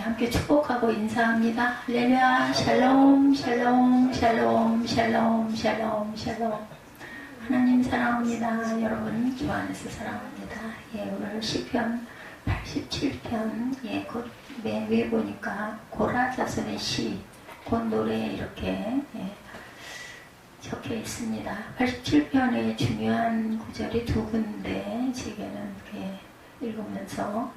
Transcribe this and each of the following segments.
함께 축복하고 인사합니다. 할렐루야, 샬롬, 샬롬, 샬롬, 샬롬, 샬롬, 샬롬. 하나님 사랑합니다. 여러분 주 안에서 사랑합니다. 예, 오늘 시편 87편, 예, 곧 맨 위에 보니까 고라 자손의 시, 곧 노래에 이렇게 적혀 있습니다. 87편의 중요한 구절이 두 군데 제게는 이렇게 읽으면서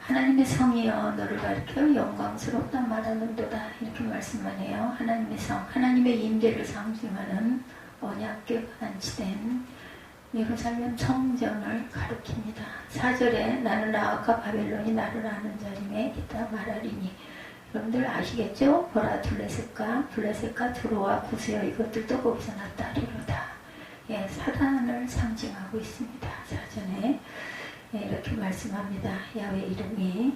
하나님의 성이여 너를 가리켜 영광스럽다 말하는도다 이렇게 말씀만 해요. 하나님의 성, 하나님의 임재를 상징하는 언약궤가 안치된 예루살렘 성전을 가리킵니다. 4절에 나는 라합과 바벨론이 나를 아는 자림에 있다 말하리니 여러분들 아시겠죠? 보라 블레셋과 두로와 구스여 이것들도 거기서 났다리로다. 예, 사단을 상징하고 있습니다. 사전에 예, 이렇게 말씀합니다. 야훼 이름이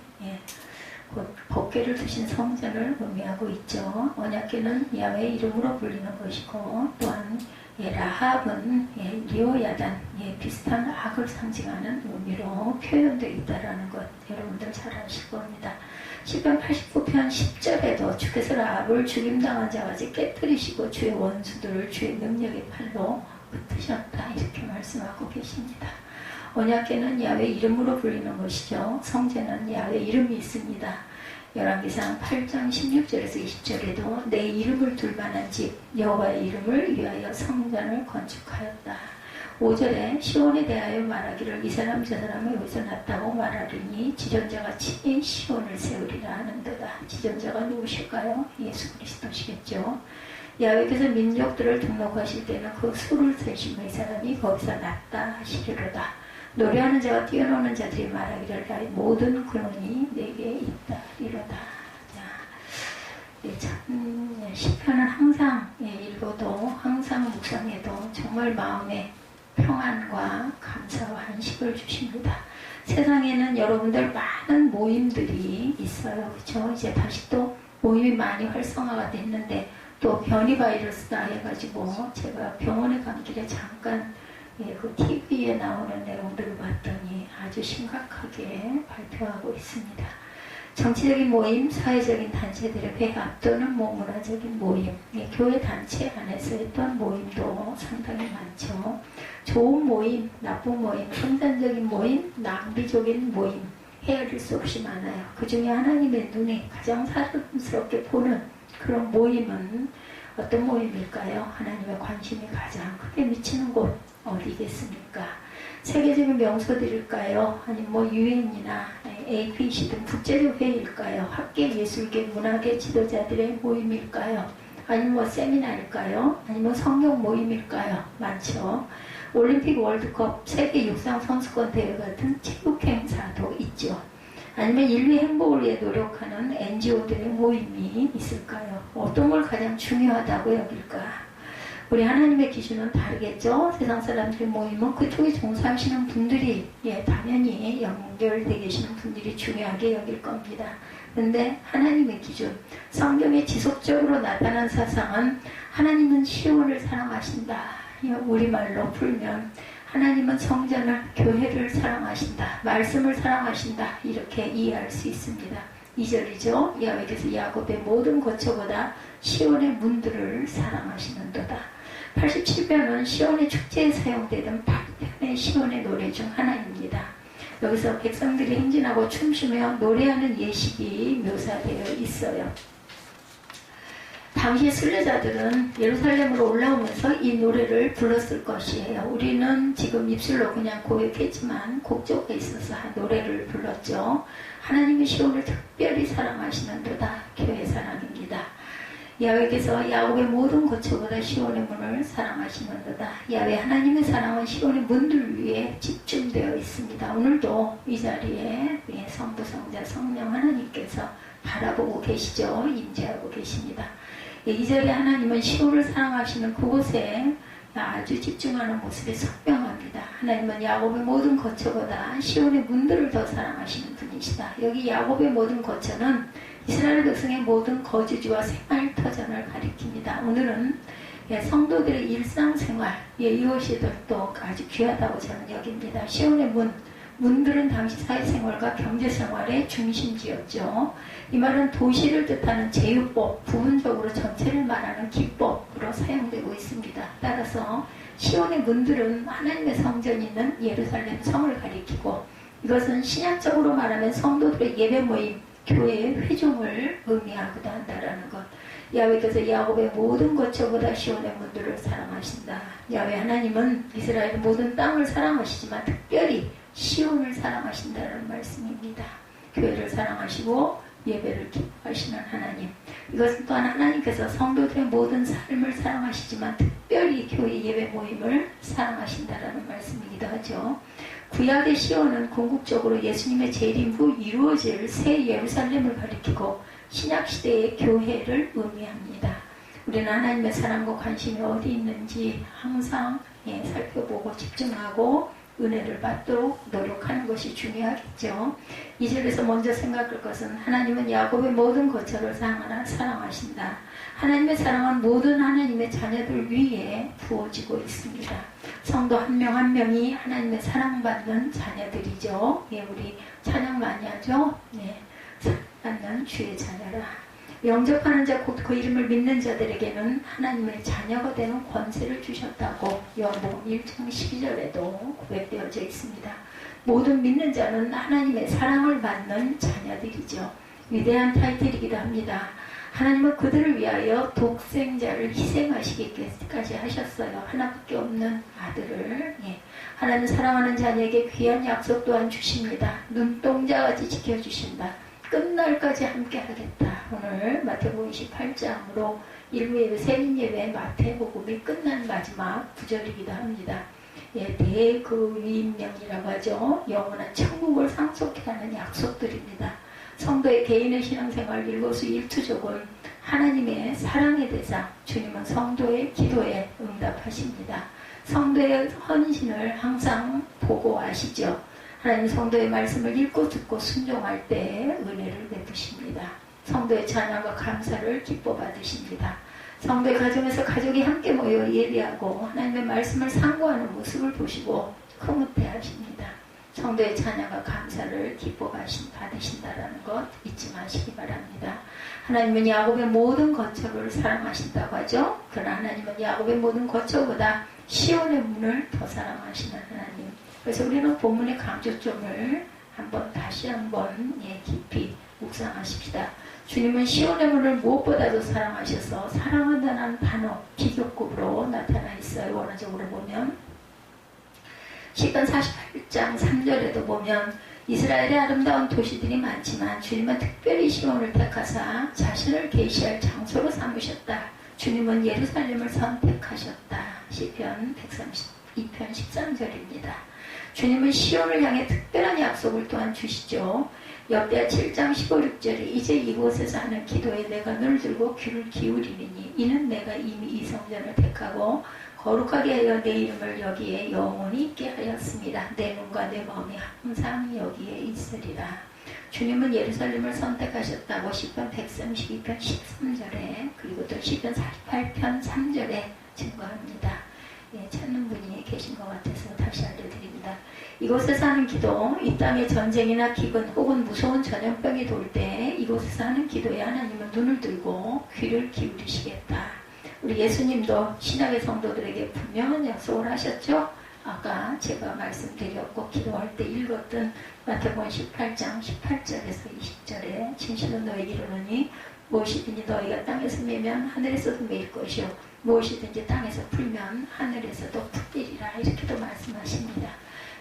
곧 법궤를 두신 성전을 의미하고 있죠. 언약궤는 야훼 이름으로 불리는 것이고 또한 라합은 리오야단 비슷한 악을 상징하는 의미로 표현되어 있다는 것 여러분들 잘 아실 겁니다. 시편 89편 10절에도 주께서 라합을 죽임당한 자까지 깨뜨리시고 주의 원수들을 주의 능력의 팔로 붙으셨다 이렇게 말씀하고 계십니다. 언약궤는 야훼 이름으로 불리는 것이죠. 성전은 야훼 이름이 있습니다. 열왕기상 8장 16절에서 20절에도 내 이름을 둘 만한 집 여호와의 이름을 위하여 성전을 건축하였다. 5절에 시온에 대하여 말하기를 이 사람 저 사람은 여기서 났다고 말하리니 지존자가 친히 시온을 세우리라 하는도다. 지존자가 누구실까요? 예수 그리스도시겠죠. 야훼께서 민족들을 등록하실 때는 그 수를 세시며 이 사람이 거기서 났다 하시리로다. 노래하는 자와 뛰어노는 자들이 말하기를 나의 모든 근원이 내게 있다 이로다. 참 시편은 항상 읽어도 항상 묵상해도 정말 마음에 평안과 감사와 안식을 주십니다. 세상에는 여러분들 많은 모임들이 있어요. 그렇죠? 이제 다시 또 모임이 많이 활성화가 됐는데 또 변이 바이러스다 해가지고 제가 병원에 간 길에 잠깐 그 TV에 나오는 내용들을 봤더니 아주 심각하게 발표하고 있습니다. 정치적인 모임, 사회적인 단체들의 회합 또는 문화적인 모임, 교회 단체 안에서 했던 모임도 상당히 많죠. 좋은 모임, 나쁜 모임, 분단적인 모임, 낭비적인 모임, 헤아릴 수 없이 많아요. 그 중에 하나님의 눈이 가장 사랑스럽게 보는 그런 모임은 어떤 모임일까요? 하나님의 관심이 가장 크게 미치는 곳 어디겠습니까? 세계적인 명소들일까요? 아니면 유엔이나 APC 등 국제적 회의일까요? 학계, 예술계, 문화계 지도자들의 모임일까요? 아니면 세미나일까요? 아니면 성경 모임일까요? 많죠. 올림픽, 월드컵, 세계 육상 선수권 대회 같은 체육 행사도 있죠. 아니면 인류 행복을 위해 노력하는 NGO들의 모임이 있을까요? 어떤 걸 가장 중요하다고 여길까? 우리 하나님의 기준은 다르겠죠? 세상 사람들의 모임은 그쪽에 종사하시는 분들이 당연히 연결되어 계시는 분들이 중요하게 여길 겁니다. 그런데 하나님의 기준, 성경에 지속적으로 나타난 사상은 하나님은 시온을 사랑하신다. 우리말로 풀면 하나님은 성전을, 교회를 사랑하신다. 말씀을 사랑하신다. 이렇게 이해할 수 있습니다. 2절이죠. 야훼께서 야곱의 모든 거처보다 시온의 문들을 사랑하시는도다. 87편은 시온의 축제에 사용되던 8편의 시온의 노래 중 하나입니다. 여기서 백성들이 행진하고 춤추며 노래하는 예식이 묘사되어 있어요. 당시 순례자들은 예루살렘으로 올라오면서 이 노래를 불렀을 것이에요. 우리는 지금 입술로 그냥 고백했지만 곡조가 있어서 노래를 불렀죠. 하나님의 시온을 특별히 사랑하시는도다. 교회 사랑입니다. 야훼께서 야곱의 모든 거처보다 시온의 문을 사랑하시는도다. 야훼 하나님의 사랑은 시온의 문들 위에 집중되어 있습니다. 오늘도 이 자리에 성부, 성자, 성령 하나님께서 바라보고 계시죠. 임재하고 계십니다. 2절에 하나님은 시온을 사랑하시는 그곳에 아주 집중하는 모습이 선명합니다. 하나님은 야곱의 모든 거처보다 시온의 문들을 더 사랑하시는 분이시다. 여기 야곱의 모든 거처는 이스라엘 백성의 모든 거주지와 생활터전을 가리킵니다. 오늘은 성도들의 일상생활, 이것이 또 아주 귀하다고 저는 여깁니다. 시온의 문, 문들은 당시 사회생활과 경제생활의 중심지였죠. 이 말은 도시를 뜻하는 제휴법, 부분적으로 전체를 말하는 기법으로 사용되고 있습니다. 따라서 시온의 문들은 하나님의 성전이 있는 예루살렘 성을 가리키고, 이것은 신약적으로 말하면 성도들의 예배 모임, 교회의 회중을 의미하기도 한다라는 것. 야훼께서 야곱의 모든 거처보다 시온의 문들을 사랑하신다. 야훼 하나님은 이스라엘의 모든 땅을 사랑하시지만 특별히 시온을 사랑하신다는 말씀입니다. 교회를 사랑하시고 예배를 기뻐하시는 하나님. 이것은 또한 하나님께서 성도들의 모든 삶을 사랑하시지만 특별히 교회 예배 모임을 사랑하신다라는 말씀이기도 하죠. 구약의 시온은 궁극적으로 예수님의 재림 후 이루어질 새 예루살렘을 가리키고 신약시대의 교회를 의미합니다. 우리는 하나님의 사랑과 관심이 어디 있는지 항상 살펴보고 집중하고 은혜를 받도록 노력하는 것이 중요하겠죠. 2절에서 먼저 생각할 것은 하나님은 야곱의 모든 거처를 사랑하신다. 하나님의 사랑은 모든 하나님의 자녀들 위에 부어지고 있습니다. 성도 한 명 한 명이 하나님의 사랑받는 자녀들이죠. 우리 찬양 많이 하죠. 사랑받는 주의 자녀라. 영접하는 자 곧 그 이름을 믿는 자들에게는 하나님의 자녀가 되는 권세를 주셨다고 요한복음 1장 12절에도 고백되어져 있습니다. 모든 믿는 자는 하나님의 사랑을 받는 자녀들이죠. 위대한 타이틀이기도 합니다. 하나님은 그들을 위하여 독생자를 희생하시기까지 하셨어요. 하나밖에 없는 아들을. 하나님 사랑하는 자녀에게 귀한 약속 또한 주십니다. 눈동자같이 지켜주신다. 끝날까지 함께 하겠다. 오늘 마태복음 28장으로 일부 예배, 세민 예배 마태복음이 끝난 마지막 구절이기도 합니다. 대그위임령이라고 하죠. 영원한 천국을 상속해 하는 약속들입니다. 성도의 개인의 신앙생활 일거수일투족은 하나님의 사랑의 대상, 주님은 성도의 기도에 응답하십니다. 성도의 헌신을 항상 보고 아시죠. 하나님 성도의 말씀을 읽고 듣고 순종할 때 은혜를 베푸십니다. 성도의 찬양과 감사를 기뻐 받으십니다. 성도의 가정에서 가족이 함께 모여 예배하고 하나님의 말씀을 상고하는 모습을 보시고 흐뭇해 하십니다. 성도의 찬양과 감사를 기뻐 받으신다라는 것 잊지 마시기 바랍니다. 하나님은 야곱의 모든 거처를 사랑하신다고 하죠. 그러나 하나님은 야곱의 모든 거처보다 시온의 문을 더 사랑하시는 하나님. 그래서 우리는 본문의 강조점을 다시 한번 깊이 묵상하십시다. 주님은 시온의 문을 무엇보다도 사랑하셔서 사랑한다는 단어 기교급으로 나타나 있어요. 원어적으로 보면 시편 48장 3절에도 보면 이스라엘의 아름다운 도시들이 많지만 주님은 특별히 시온을 택하사 자신을 계시할 장소로 삼으셨다. 주님은 예루살렘을 선택하셨다. 시편 132편 13절입니다. 주님은 시온을 향해 특별한 약속을 또한 주시죠. 역대하 7장 15, 16절에 이제 이곳에서 하는 기도에 내가 눈을 들고 귀를 기울이리니 이는 내가 이미 이 성전을 택하고 거룩하게 하여 내 이름을 여기에 영원히 있게 하였습니다. 내 눈과 내 마음이 항상 여기에 있으리라. 주님은 예루살렘을 선택하셨다고 시편 132편 13절에 그리고 또 시편 48편 3절에 증거합니다. 찾는 분이 계신 것 같아서 다시 알려드립니다. 이곳에서 하는 기도, 이 땅에 전쟁이나 기근 혹은 무서운 전염병이 돌 때 이곳에서 하는 기도에 하나님은 눈을 들고 귀를 기울이시겠다. 우리 예수님도 신약의 성도들에게 분명한 약속을 하셨죠. 아까 제가 말씀드렸고 기도할 때 읽었던 마태복음 18장 18절에서 20절에 진실로 너에게 이르노니 무엇이든지 너희가 땅에서 매면 하늘에서도 매일 것이요 무엇이든지 땅에서 풀면 하늘에서도 풀리리라. 이렇게도 말씀하십니다.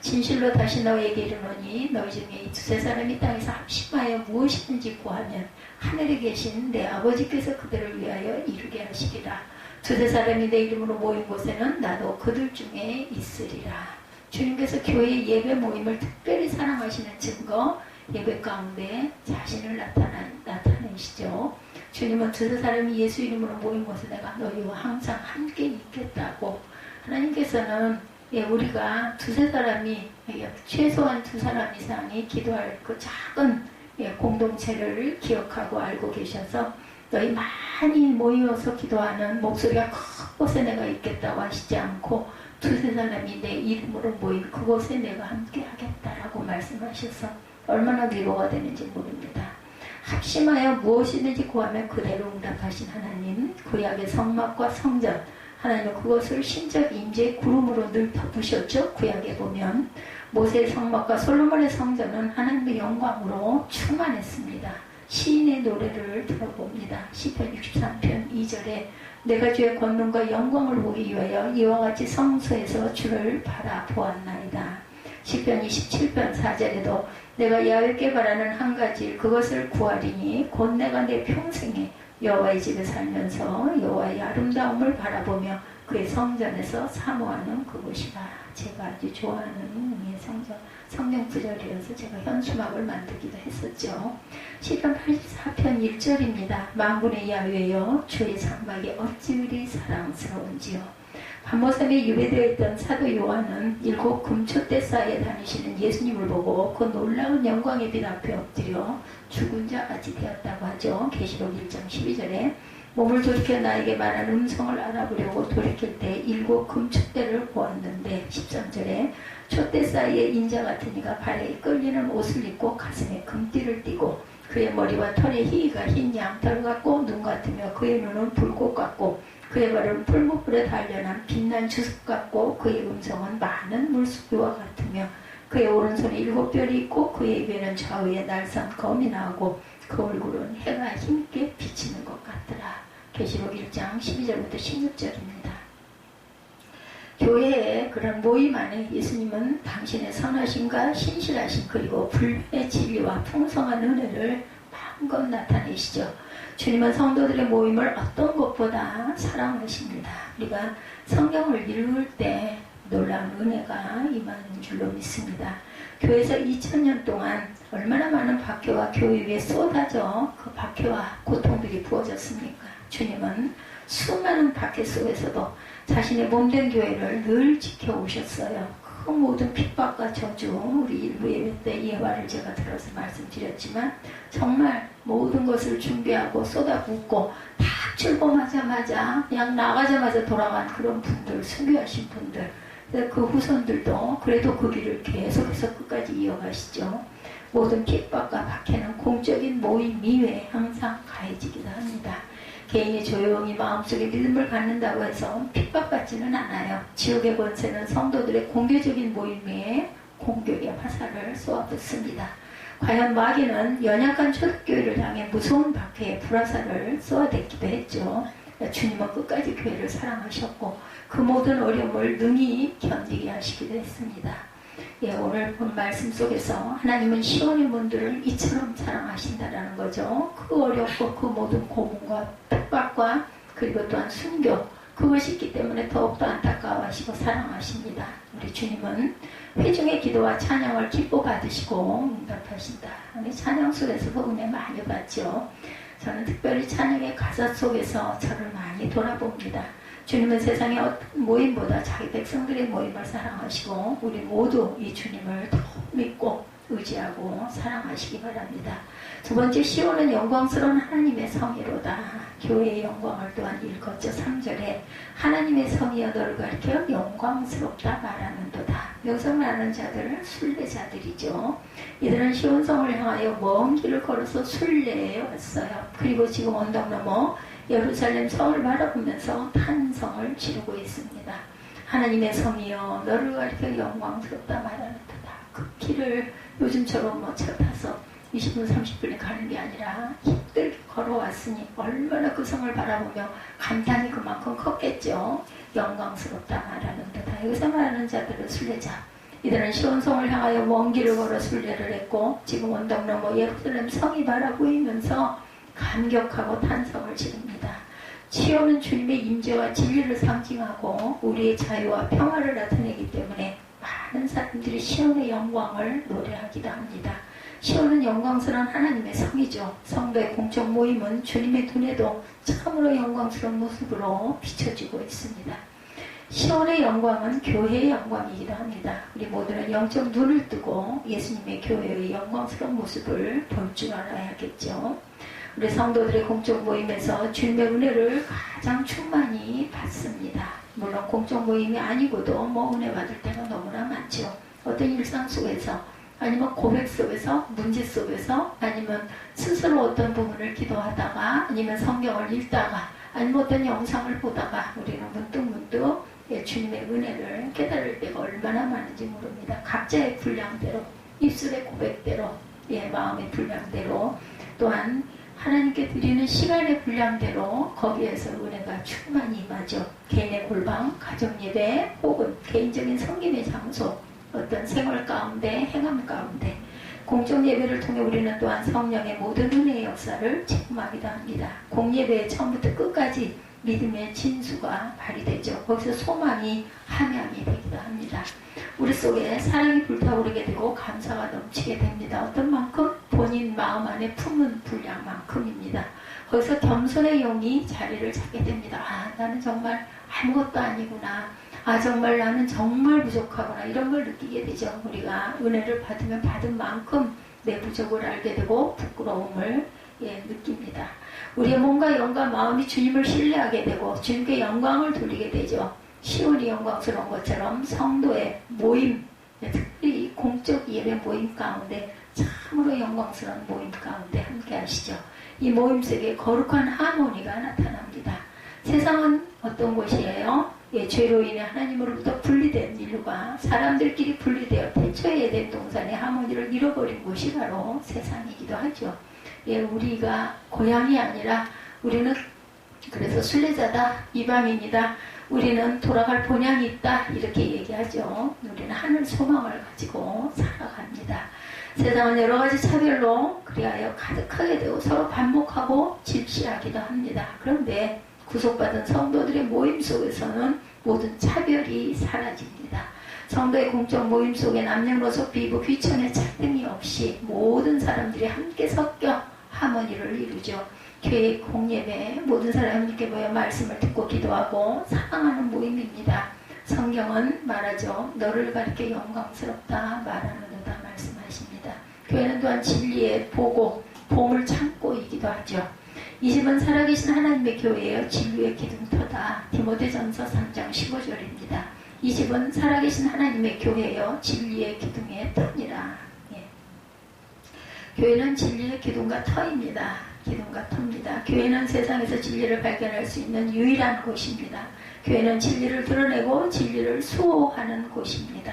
진실로 다시 너에게 이르노니 너희 중에 이 두세 사람이 땅에서 합심하여 무엇이든지 구하면 하늘에 계신 내 아버지께서 그들을 위하여 이루게 하시리라. 두세 사람이 내 이름으로 모인 곳에는 나도 그들 중에 있으리라. 주님께서 교회의 예배 모임을 특별히 사랑하시는 증거, 예배 가운데 자신을 나타내시죠. 주님은 두세 사람이 예수 이름으로 모인 곳에 내가 너희와 항상 함께 있겠다고. 하나님께서는 우리가 두세 사람이 최소한 두 사람 이상이 기도할 그 작은 공동체를 기억하고 알고 계셔서 너희 많이 모여서 기도하는 목소리가 큰 곳에 내가 있겠다고 하시지 않고 두세 사람이 내 이름으로 모인 그곳에 내가 함께 하겠다라고 말씀하셔서 얼마나 위로가 되는지 모릅니다. 합심하여 무엇이든지 구하면 그대로 응답하신 하나님, 구약의 성막과 성전, 하나님은 그것을 신적 임재의 구름으로 늘 덮으셨죠. 구약에 보면 모세의 성막과 솔로몬의 성전은 하나님의 영광으로 충만했습니다. 시인의 노래를 들어봅니다. 시편 63편 2절에 내가 주의 권능과 영광을 보기 위하여 이와 같이 성소에서 주를 바라보았나이다. 시편 27편 4절에도 내가 야훼께 바라는 한 가지 일 그것을 구하리니 곧 내가 내 평생에 여호와의 집에 살면서 여호와의 아름다움을 바라보며 그의 성전에서 사모하는 그곳이다. 제가 아주 좋아하는 성경 구절이어서 제가 현수막을 만들기도 했었죠. 시편 84편 1절입니다. 만군의 야훼여 주의 장막이 어찌 그리 사랑스러운지요. 밤모섬에 유배되어 있던 사도 요한은 7 금초대 사이에 다니시는 예수님을 보고 그 놀라운 영광의 빛 앞에 엎드려 죽은 자같이 되었다고 하죠. 계시록 1장 12절에 몸을 돌이켜 나에게 말한 음성을 알아보려고 돌이킬 때 7 금초대를 보았는데 13절에 촛대 사이에 인자 같은 이가 발에 끌리는 옷을 입고 가슴에 금띠를 띠고 그의 머리와 털의 희가 흰 양털 같고 눈 같으며 그의 눈은 불꽃 같고 그의 발은 풀무불에 단련한 빛난 주석 같고 그의 음성은 많은 물수비와 같으며 그의 오른손에 7뼈리 있고 그의 입에는 좌우에 날선 검이 나오고 그 얼굴은 해가 힘있게 비치는 것 같더라. 계시록 1장 12절부터 16절입니다. 교회의 그런 모임 안에 예수님은 당신의 선하심과 신실하심 그리고 불변의 진리와 풍성한 은혜를 마음껏 나타내시죠. 주님은 성도들의 모임을 어떤 것보다 사랑하십니다. 우리가 성경을 읽을 때 놀라운 은혜가 임하는 줄로 믿습니다. 교회에서 2000년 동안 얼마나 많은 박해와 교회 위에 쏟아져 그 박해와 고통들이 부어졌습니까? 주님은 수많은 박해 속에서도 자신의 몸된 교회를 늘 지켜오셨어요. 그 모든 핍박과 저주, 우리 일부 예배 때 예화를 제가 들어서 말씀드렸지만 정말 모든 것을 준비하고 쏟아붓고 딱 출범하자마자 그냥 나가자마자 돌아간 그런 분들, 순교하신 분들, 그 후손들도 그래도 그 길을 계속해서 끝까지 이어가시죠. 모든 핍박과 박해는 공적인 모임 이외에 항상 가해지기도 합니다. 개인이 조용히 마음속에 믿음을 갖는다고 해서 핍박받지는 않아요. 지옥의 권세는 성도들의 공개적인 모임 위에 공격의 화살을 쏘아붙습니다. 과연 마귀는 연약한 초대교회를 향해 무서운 박해의 불화살을 쏘아댔기도 했죠. 주님은 끝까지 교회를 사랑하셨고 그 모든 어려움을 능히 견디게 하시기도 했습니다. 오늘 본 말씀 속에서 하나님은 시온의 문들을 이처럼 사랑하신다라는 거죠. 그 어렵고 그 모든 고문과 핍박과 그리고 또한 순교 그것이 있기 때문에 더욱더 안타까워하시고 사랑하십니다. 우리 주님은 회중의 기도와 찬양을 기뻐 받으시고 응답하신다. 찬양 속에서도 은혜 많이 받죠. 저는 특별히 찬양의 가사 속에서 저를 많이 돌아봅니다. 주님은 세상의 어떤 모임보다 자기 백성들의 모임을 사랑하시고 우리 모두 이 주님을 더 믿고 의지하고 사랑하시기 바랍니다. 두 번째, 시온은 영광스러운 하나님의 성이로다. 교회의 영광을 또한 읽었죠. 3절에 하나님의 성이여 너를 가리켜 영광스럽다 말하는도다. 여기서 말하는 자들은 순례자들이죠. 이들은 시온성을 향하여 먼 길을 걸어서 순례해 왔어요. 그리고 지금 언덕 너머 예루살렘 성을 바라보면서 탄성을 지르고 있습니다. 하나님의 성이여 너를 가리켜 영광스럽다 말하는도다. 그 길을 요즘처럼 차 타서 20분 30분에 가는 게 아니라 힘들게 걸어왔으니 얼마나 그 성을 바라보며 감탄이 그만큼 컸겠죠. 영광스럽다 말하는도다. 여기서 말하는 자들은 순례자. 이들은 시온성을 향하여 먼 길을 걸어 순례를 했고 지금 언덕 너머 예루살렘 성이 바라보이면서 감격하고 탄성을 지릅니다. 시온은 주님의 임재와 진리를 상징하고 우리의 자유와 평화를 나타내기 때문에 많은 사람들이 시온의 영광을 노래하기도 합니다. 시온은 영광스러운 하나님의 성이죠. 성도의 공적 모임은 주님의 눈에도 참으로 영광스러운 모습으로 비춰지고 있습니다. 시온의 영광은 교회의 영광이기도 합니다. 우리 모두는 영적 눈을 뜨고 예수님의 교회의 영광스러운 모습을 볼 줄 알아야겠죠. 우리 성도들의 공적 모임에서 주님의 은혜를 가장 충만히 받습니다. 물론 공적 모임이 아니고도 뭐 은혜 받을 때가 너무나 많죠. 어떤 일상 속에서 아니면 고백 속에서 문제 속에서 아니면 스스로 어떤 부분을 기도하다가 아니면 성경을 읽다가 아니면 어떤 영상을 보다가 우리는 문득문득 주님의 은혜를 깨달을 때가 얼마나 많은지 모릅니다. 각자의 분량대로 입술의 고백대로 마음의 분량대로 또한 하나님께 드리는 시간의 분량대로 거기에서 은혜가 충만히 임하죠. 개인의 골방, 가정예배 혹은 개인적인 섬김의 장소 어떤 생활 가운데 행함 가운데 공정예배를 통해 우리는 또한 성령의 모든 은혜의 역사를 체험하기도 합니다. 공예배의 처음부터 끝까지 믿음의 진수가 발휘되죠. 거기서 소망이 함양이 되기도 합니다. 우리 속에 사랑이 불타오르게 되고 감사가 넘치게 됩니다. 어떤 만큼? 본인 마음 안에 품은 분량만큼입니다. 거기서 겸손의 영이 자리를 잡게 됩니다. 나는 정말 아무것도 아니구나. 정말 나는 정말 부족하구나. 이런 걸 느끼게 되죠. 우리가 은혜를 받으면 받은 만큼 내 부족을 알게 되고 부끄러움을 느낍니다. 우리의 몸과 영과 마음이 주님을 신뢰하게 되고 주님께 영광을 돌리게 되죠. 시온이 영광스러운 것처럼 성도의 모임, 특히 공적 예배 모임 가운데 참으로 영광스러운 모임 가운데 함께 하시죠. 이 모임 속에 거룩한 하모니가 나타납니다. 세상은 어떤 곳이에요? 죄로 인해 하나님으로부터 분리된 인류가 사람들끼리 분리되어 태초에 된 동산의 하모니를 잃어버린 곳이 바로 세상이기도 하죠. 우리가 고향이 아니라 우리는 그래서 순례자다, 이방인이다, 우리는 돌아갈 본향이 있다 이렇게 얘기하죠. 우리는 하늘 소망을 가지고 살아갑니다. 세상은 여러 가지 차별로 그리하여 가득하게 되고 서로 반목하고 질시하기도 합니다. 그런데 구속받은 성도들의 모임 속에서는 모든 차별이 사라집니다. 성도의 공적 모임 속에 남녀노소 비부 귀천의 차등이 없이 모든 사람들이 함께 섞여 하모니를 이루죠. 교회 공예배 모든 사람이 함께 모여 말씀을 듣고 기도하고 사랑하는 모임입니다. 성경은 말하죠. 너를 가리켜 영광스럽다 말하는도다 말씀하십니다. 교회는 또한 진리의 보고 봄을 참고이기도 하죠. 이 집은 살아계신 하나님의 교회예요. 진리의 기둥터다. 디모데전서 3장 15절입니다. 이 집은 살아계신 하나님의 교회예요. 진리의 기둥의 터니라. 교회는 진리의 기둥과 터입니다. 기둥과 터입니다. 교회는 세상에서 진리를 발견할 수 있는 유일한 곳입니다. 교회는 진리를 드러내고 진리를 수호하는 곳입니다.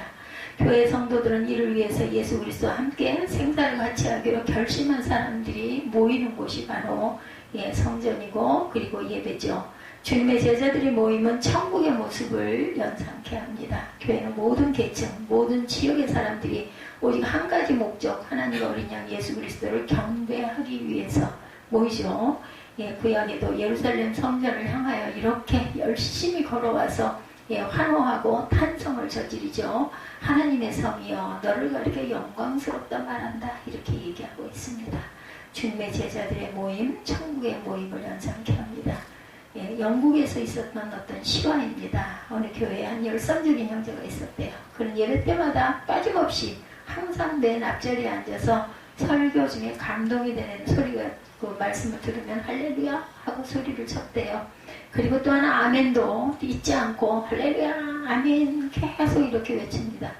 교회 성도들은 이를 위해서 예수 그리스도와 함께 생사를 같이 하기로 결심한 사람들이 모이는 곳이 바로 성전이고 그리고 예배죠. 주님의 제자들이 모이면 천국의 모습을 연상케 합니다. 교회는 모든 계층, 모든 지역의 사람들이 오직 한 가지 목적, 하나님의 어린 양 예수 그리스도를 경배하기 위해서 모이죠. 구약에도 예루살렘 성전을 향하여 이렇게 열심히 걸어와서 환호하고 탄성을 저지르죠. 하나님의 성이여 너를 가리켜 영광스럽다 말한다 이렇게 얘기하고 있습니다. 주님의 제자들의 모임, 천국의 모임을 연상케 합니다. 영국에서 있었던 어떤 실화입니다. 어느 교회에 한 열성적인 형제가 있었대요. 그는 예배 때마다 빠짐없이 항상 맨 앞자리에 앉아서 설교 중에 감동이 되는 소리가 그 말씀을 들으면 할렐루야 하고 소리를 쳤대요. 그리고 또 하나 아멘도 잊지 않고 할렐루야 아멘 계속 이렇게 외칩니다.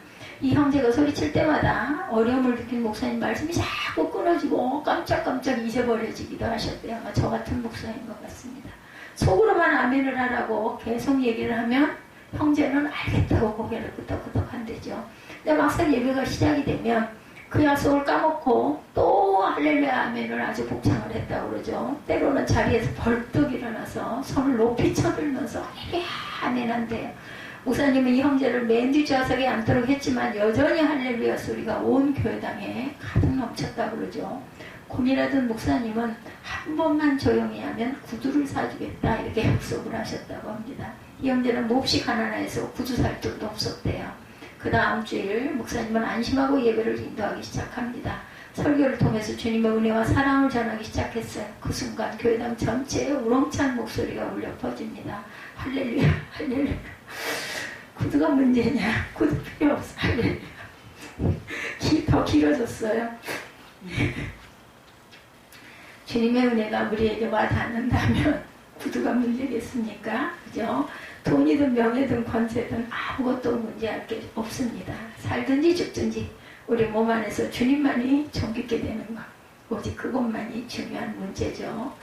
이 형제가 소리칠 때마다 어려움을 느낀 목사님 말씀이 자꾸 끊어지고 깜짝깜짝 잊어버려지기도 하셨대요. 아마 저 같은 목사인 것 같습니다. 속으로만 아멘을 하라고 계속 얘기를 하면 형제는 알겠다고 고개를 끄덕끄덕 한대죠. 근데 막상 예배가 시작이 되면 그 약속을 까먹고 또 할렐루야 아멘을 아주 복창을 했다고 그러죠. 때로는 자리에서 벌떡 일어나서 손을 높이 쳐들면서 할렐루야 아멘 한대요. 목사님은 이 형제를 맨 뒷좌석에 앉도록 했지만 여전히 할렐루야 소리가 온 교회당에 가득 넘쳤다고 그러죠. 고민하던 목사님은 한 번만 조용히 하면 구두를 사주겠다 이렇게 약속을 하셨다고 합니다. 이 형제는 몹시 가난해서 구두 살 돈도 없었대요. 그 다음 주일 목사님은 안심하고 예배를 인도하기 시작합니다. 설교를 통해서 주님의 은혜와 사랑을 전하기 시작했어요. 그 순간 교회당 전체에 우렁찬 목소리가 울려 퍼집니다. 할렐루야 할렐루야. 구두가 문제냐? 구두 필요 없어. 할렐루야. 더 길어졌어요. 주님의 은혜가 우리에게 와 닿는다면 구두가 물리겠습니까? 그죠? 돈이든 명예든 권세든 아무것도 문제할 게 없습니다. 살든지 죽든지 우리 몸 안에서 주님만이 존귀게 되는 것, 오직 그것만이 중요한 문제죠.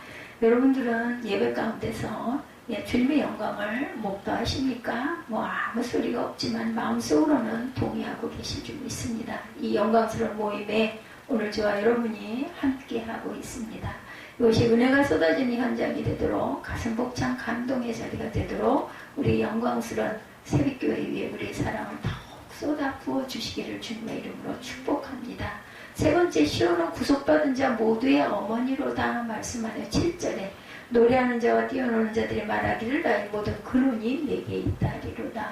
여러분들은 예배 가운데서 주님의 영광을 목도하십니까? 뭐 아무 소리가 없지만 마음속으로는 동의하고 계실 줄 믿습니다. 이 영광스러운 모임에 오늘 저와 여러분이 함께하고 있습니다. 이것이 은혜가 쏟아지는 현장이 되도록 가슴 벅찬 감동의 자리가 되도록 우리 영광스러운 새벽교회 위에 우리의 사랑을 더욱 쏟아 부어주시기를 주님의 이름으로 축복합니다. 세 번째, 시온은 구속받은 자 모두의 어머니로다 말씀하는 7절에 노래하는 자와 뛰어노는 자들이 말하기를 나의 모든 근원이 내게 있다리로다.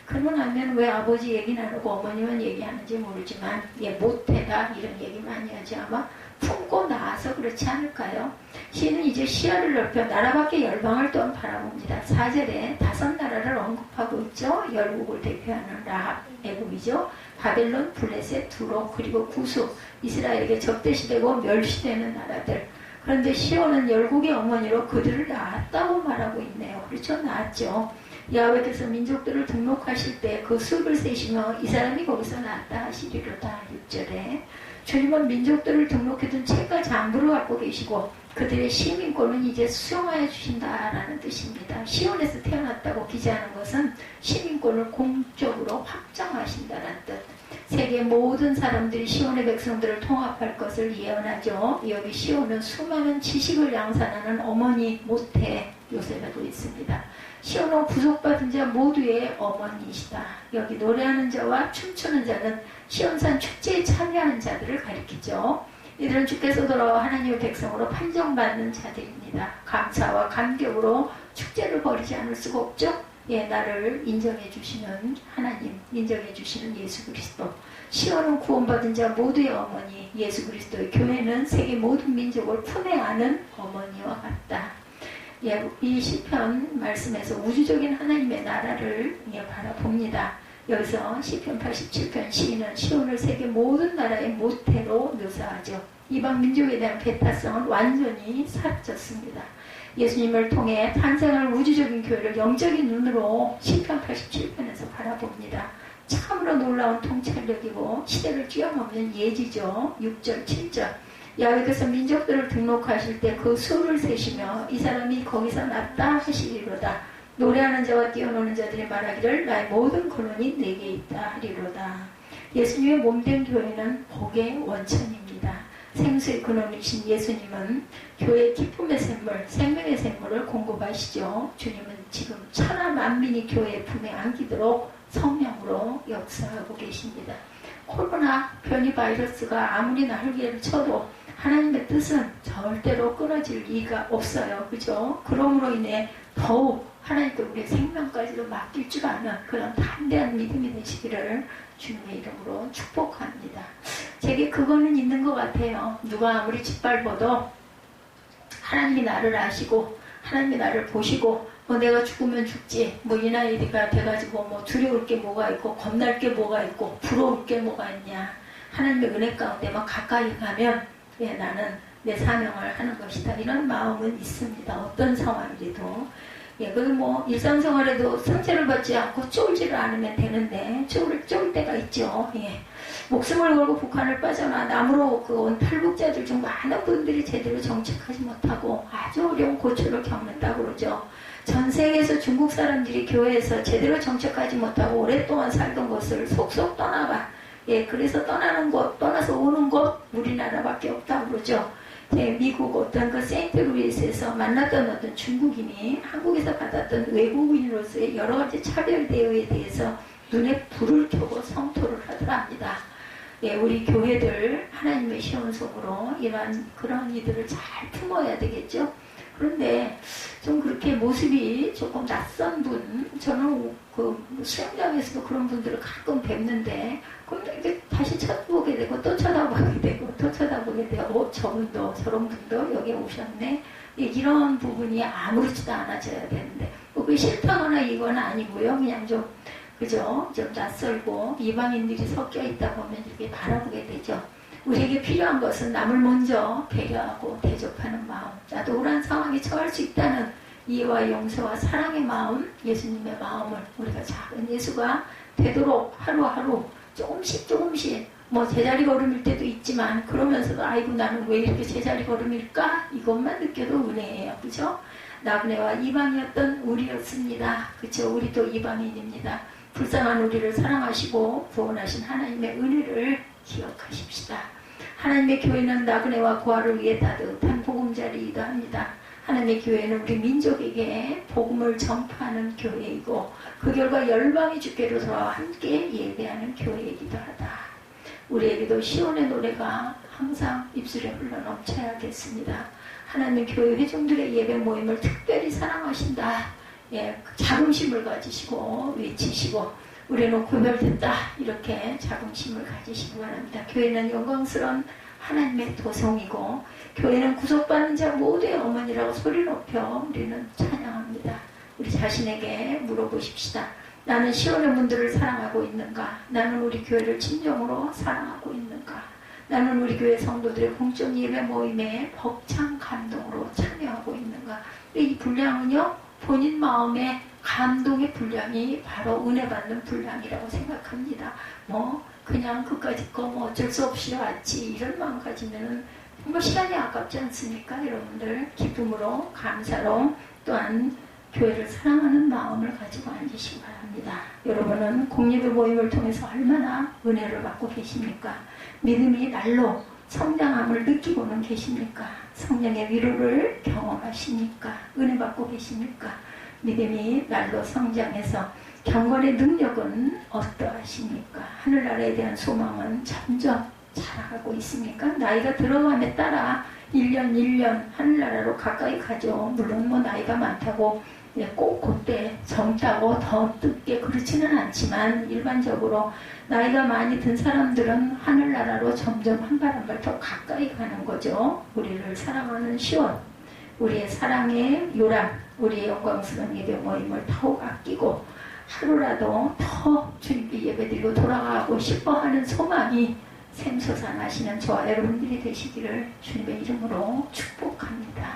근원하면 왜 아버지 얘기 나누고 어머니만 얘기하는지 모르지만 못해다 이런 얘기 많이 하지 아마 품고 나와서 그렇지 않을까요? 시는 이제 시야를 넓혀 나라 밖의 열방을 또한 바라봅니다. 4절에 5나라를 언급하고 있죠. 열국을 대표하는 라합, 애굽이죠. 바벨론, 블레셋, 두로, 그리고 구수, 이스라엘에게 적대시되고 멸시되는 나라들. 그런데 시온은 열국의 어머니로 그들을 낳았다고 말하고 있네요. 그렇죠? 낳았죠. 야훼께서 민족들을 등록하실 때 그 수를 세시며 이 사람이 거기서 낳았다 하시리로다. 6절에 주님은 민족들을 등록해둔 책과 장부를 갖고 계시고 그들의 시민권은 이제 수용하여 주신다라는 뜻입니다. 시온에서 태어났다고 기재하는 것은 시민권을 공적으로 확정하신다는 뜻. 세계 모든 사람들이 시온의 백성들을 통합할 것을 예언하죠. 여기 시온은 수많은 지식을 양산하는 어머니 모태 요셉하고 있습니다. 시온은 구속받은 자 모두의 어머니이시다. 여기 노래하는 자와 춤추는 자는 시온산 축제에 참여하는 자들을 가리키죠. 이들은 주께서 돌아와 하나님의 백성으로 판정받는 자들입니다. 감사와 감격으로 축제를 벌이지 않을 수가 없죠. 나를 인정해 주시는 하나님, 인정해 주시는 예수 그리스도. 시온은 구원받은 자 모두의 어머니, 예수 그리스도의 교회는 세계 모든 민족을 품에 안은 어머니와 같다. 이 시편 말씀에서 우주적인 하나님의 나라를 바라봅니다. 여기서 시편 87편 시인은 시온을 세계 모든 나라의 모태로 묘사하죠. 이방 민족에 대한 배타성은 완전히 사라졌습니다. 예수님을 통해 탄생할 우주적인 교회를 영적인 눈으로 시편 87편에서 바라봅니다. 참으로 놀라운 통찰력이고 시대를 뛰어넘는 예지죠. 6절 7절 야훼께서 민족들을 등록하실 때 그 수를 세시며 이 사람이 거기서 났다 하시리로다. 노래하는 자와 뛰어노는 자들이 말하기를 나의 모든 근원이 내게 있다 하리로다. 예수님의 몸된 교회는 복의 원천입니다. 생수의 근원이신 예수님은 교회의 기쁨의 샘물, 생명의 샘물을 공급하시죠. 주님은 지금 천하 만민이 교회의 품에 안기도록 성령으로 역사하고 계십니다. 코로나 변이 바이러스가 아무리 날개를 쳐도 하나님의 뜻은 절대로 끊어질 리가 없어요. 그죠? 그러므로 인해 더욱 하나님께 우리의 생명까지도 맡길 줄 아는 그런 담대한 믿음이 되시기를 주님의 이름으로 축복합니다. 제게 그거는 있는 것 같아요. 누가 아무리 짓밟아도 하나님이 나를 아시고 하나님이 나를 보시고 내가 죽으면 죽지 이 나이가 돼가지고 두려울 게 뭐가 있고 겁날 게 뭐가 있고 부러울 게 뭐가 있냐. 하나님의 은혜 가운데만 가까이 가면 나는 내 사명을 하는 것이다. 이런 마음은 있습니다. 어떤 상황이라도. 그리고 일상생활에도 상처를 받지 않고 쫄지를 않으면 되는데 쫄 때가 있죠. 목숨을 걸고 북한을 빠져나 남으로 온 탈북자들 중 많은 분들이 제대로 정착하지 못하고 아주 어려운 고초를 겪는다고 그러죠. 전 세계에서 중국 사람들이 교회에서 제대로 정착하지 못하고 오랫동안 살던 것을 속속 떠나가. 그래서 떠나서 오는 곳 우리나라밖에 없다고 그러죠. 미국 어떤 세인트루이스에서 만났던 어떤 중국인이 한국에서 받았던 외국인으로서의 여러 가지 차별 대우에 대해서 눈에 불을 켜고 성토를 하더랍니다. 우리 교회들 하나님의 시온속으로 이러한 그런 이들을 잘 품어야 되겠죠. 그런데 좀 그렇게 모습이 조금 낯선 분, 저는 수영장에서도 그런 분들을 가끔 뵙는데, 그럼 이렇게 다시 쳐다보게 되고, 또 쳐다보게 되고, 또 쳐다보게 되고, 저런 분도 여기 오셨네. 이런 부분이 아무렇지도 않아져야 되는데, 그게 싫다거나 이건 아니고요. 그냥 좀 낯설고, 이방인들이 섞여 있다 보면 이렇게 바라보게 되죠. 우리에게 필요한 것은 남을 먼저 배려하고 대접하는 마음, 나도 우울한 상황에 처할 수 있다는 이해와 용서와 사랑의 마음, 예수님의 마음을 우리가 작은 예수가 되도록 하루하루 조금씩 뭐 제자리 걸음일 때도 있지만 그러면서도 아이고 나는 왜 이렇게 제자리 걸음일까? 이것만 느껴도 은혜예요. 그죠? 나그네와 이방이었던 우리였습니다. 그쵸? 우리도 이방인입니다. 불쌍한 우리를 사랑하시고 구원하신 하나님의 은혜를 기억하십시다. 하나님의 교회는 나그네와 고아를 위해 따뜻한 보금자리이기도 합니다. 하나님의 교회는 우리 민족에게 복음을 전파하는 교회이고 그 결과 열방이 주께로 돌아와 함께 예배하는 교회이기도 하다. 우리에게도 시온의 노래가 항상 입술에 흘러넘쳐야겠습니다. 하나님의 교회 회중들의 예배 모임을 특별히 사랑하신다. 예, 자긍심을 가지시고 외치시고 우리는 구별됐다. 이렇게 자긍심을 가지시기 바랍니다. 교회는 영광스러운 하나님의 도성이고 교회는 구속받는 자 모두의 어머니라고 소리 높여 우리는 찬양합니다. 우리 자신에게 물어보십시다. 나는 시온의 문들을 사랑하고 있는가? 나는 우리 교회를 진정으로 사랑하고 있는가? 나는 우리 교회 성도들의 공적 예배 모임에 벅찬 감동으로 참여하고 있는가? 이 분량은요, 본인 마음의 감동의 분량이 바로 은혜 받는 분량이라고 생각합니다. 그냥 그까짓 거 어쩔 수 없이 왔지 이런 마음 가지면은 정말 시간이 아깝지 않습니까? 여러분들 기쁨으로 감사로 또한 교회를 사랑하는 마음을 가지고 앉으시기 바랍니다. 여러분은 공예배 모임을 통해서 얼마나 은혜를 받고 계십니까? 믿음이 날로 성장함을 느끼고는 계십니까? 성령의 위로를 경험하십니까? 은혜 받고 계십니까? 믿음이 날로 성장해서 경건의 능력은 어떠하십니까? 하늘나라에 대한 소망은 점점 자라가고 있습니까? 나이가 들어감에 따라 1년 하늘나라로 가까이 가죠. 물론 나이가 많다고 꼭 그때 젊다고 더 늦게 그렇지는 않지만 일반적으로 나이가 많이 든 사람들은 하늘나라로 점점 한 발 한 발 더 가까이 가는 거죠. 우리를 사랑하는 시온, 우리의 사랑의 요람, 우리의 영광스러운 예배 모임을 더욱 아끼고 하루라도 더 주님께 예배드리고 돌아가고 싶어하는 소망이 샘솟아나시는 저와 여러분들이 되시기를 주님의 이름으로 축복합니다.